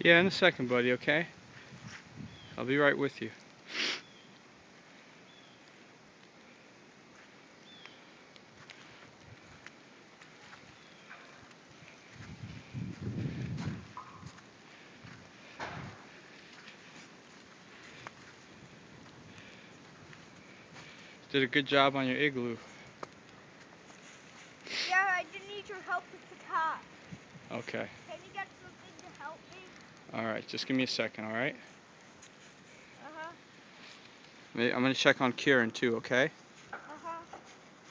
Yeah, in a second, buddy, okay? I'll be right with you. Did a good job on your igloo. Yeah, I do need your help with the top. Okay. Can you get something to help me? Alright, just give me a second, alright? Uh-huh. I'm gonna check on Kieran too, okay?